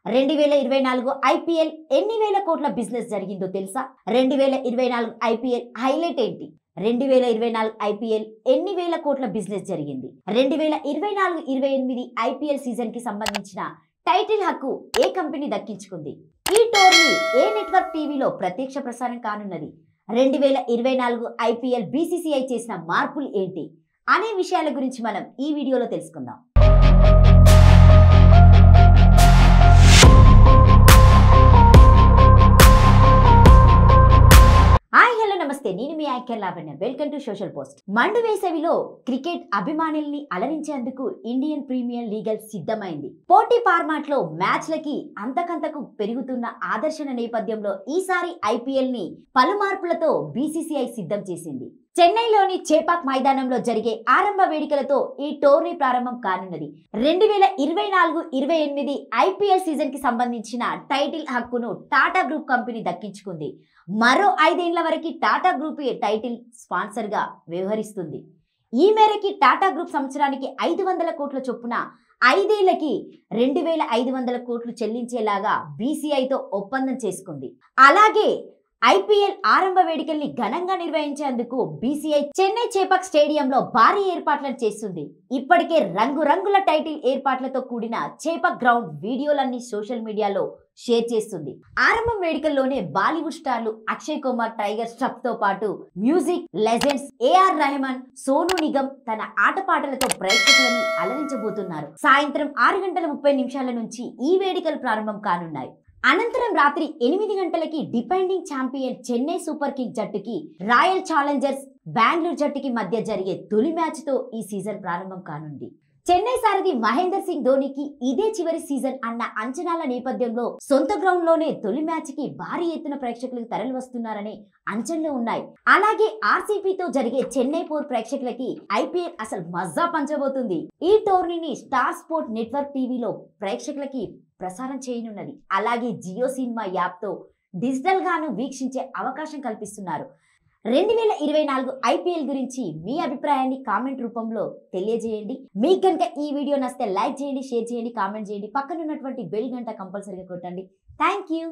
2024 IPL ఎన్ని వేల కోట్ల బిజినెస్ జరిగిందో తెలుసా? 2024 ఐపీఎల్ హైలైట్ ఏంటి? 2024 ఐపీఎల్ ఎన్ని వేల కోట్ల బిజినెస్ జరిగింది? 2024-28 ఐపీఎల్ సీజన్ కి సంబంధించిన టైటిల్ హక్కు ఏ కంపెనీ దక్కించుకుంది? ఈ టోర్నీ ఏ నెట్వర్క్ టీవీలో ప్రత్యక్ష ప్రసారం కానున్నది? 2024 ఐపీఎల్ బీసీసీఐ చేసిన మార్పులు ఏంటి అనే విషయాల గురించి మనం ఈ వీడియోలో తెలుసుకుందాం. నమస్తే, నేను మీ anchor Lavanya. Welcome to social post. మండు వేసవిలో క్రికెట్ అభిమానుల్ని అలరించేందుకు ఇండియన్ ప్రీమియర్ లీగ్ సిద్ధమైంది. పోటీ ఫార్మాట్ లో మ్యాచ్లకి అంతకంతకు పెరుగుతున్న ఆదర్శన నేపథ్యంలో ఈసారి ఐపీఎల్ ని పలు మార్పులతో బీసీసీఐ సిద్ధం చేసింది. చెన్నైలోని చేపాక్ మైదానంలో జరిగే ఆరంభ వేడుకలతో ఈ టోర్నీ ప్రారంభం కానున్నది. 2024-28 ఐపీఎల్ సీజన్ కి సంబంధించిన టైటిల్ హక్కును టాటా గ్రూప్ కంపెనీ దక్కించుకుంది. మరో 5 ఏళ్ల వరకు టాటా గ్రూప్ టైటిల్ స్పాన్సర్ గా వ్యవహరిస్తుంది. ఈ మేరకి టాటా గ్రూప్ సంవత్సరానికి 500 కోట్ల చొప్పున 5 ఏళ్లకి 2500 కోట్లు చెల్లించేలాగా బీసీఐతో ఒప్పందం చేసుకుంది. అలాగే ఐపీఎల్ ఆరంభ వేడుకల్ని ఘనంగా నిర్వహించేందుకు బీసీఐ చెన్నై చేపాక్ స్టేడియంలో భారీ ఏర్పాట్లను చేస్తుంది. ఇప్పటికే రంగురంగుల టైటిల్ ఏర్పాట్లతో కూడిన చేపాక్ గ్రౌండ్ వీడియోలన్నీ సోషల్ మీడియాలో షేర్ చేస్తుంది. ఆరంభం వేడుకల్లోనే బాలీవుడ్ స్టార్లు అక్షయ్ కుమార్, టైగర్ ష్రాఫ్ తో పాటు మ్యూజిక్ లెజెండ్స్ ఏఆర్ రెహమాన్, సోనూ నిగమ్ తన ఆటపాటలతో ప్రేక్షకులను అలరించబోతున్నారు. సాయంత్రం 6:30 నుంచి ఈ వేడుకలు ప్రారంభం కానున్నాయి. అనంతరం రాత్రి 8 గంటలకి defending champion Chennai Super Kings జట్టుకి రాయల్ ఛాలెంజర్స్ బెంగళూరు జట్టుకి మధ్య జరిగే తొలి మ్యాచ్ తో ఈ సీజన్ ప్రారంభం కానుంది. చెన్నై సారథి మహేందర్ సింగ్ ధోనికి ఇదే చివరి సీజన్ అన్న అంచనాల నేపథ్యంలో సొంత గ్రౌండ్ లోనే తొలి మ్యాచ్ కి భారీ ఎత్తున ప్రేక్షకులకు తరలి వస్తున్నారనే అంచనాలు ఉన్నాయి. అలాగే ఆర్సీబీతో జరిగే చెన్నై పోర్ ప్రేక్షకులకి ఐపీఎల్ అసలు మజా పంచబోతుంది. ఈ టోర్నీని స్టార్ స్పోర్ట్ నెట్వర్క్ టీవీలో ప్రేక్షకులకి ప్రసారం చేయనున్నది. అలాగే జియో సినిమా యాప్ తో డిజిటల్ గాను వీక్షించే అవకాశం కల్పిస్తున్నారు. 2024 ఐపీఎల్ గురించి మీ అభిప్రాయాన్ని కామెంట్ రూపంలో తెలియజేయండి. మీకు కనుక ఈ వీడియో నచ్చితే లైక్ చేయండి, షేర్ చేయండి, కామెంట్ చేయండి. పక్కన ఉన్నటువంటి బెల్ గంట కంపల్సరీగా కొట్టండి. Thank you.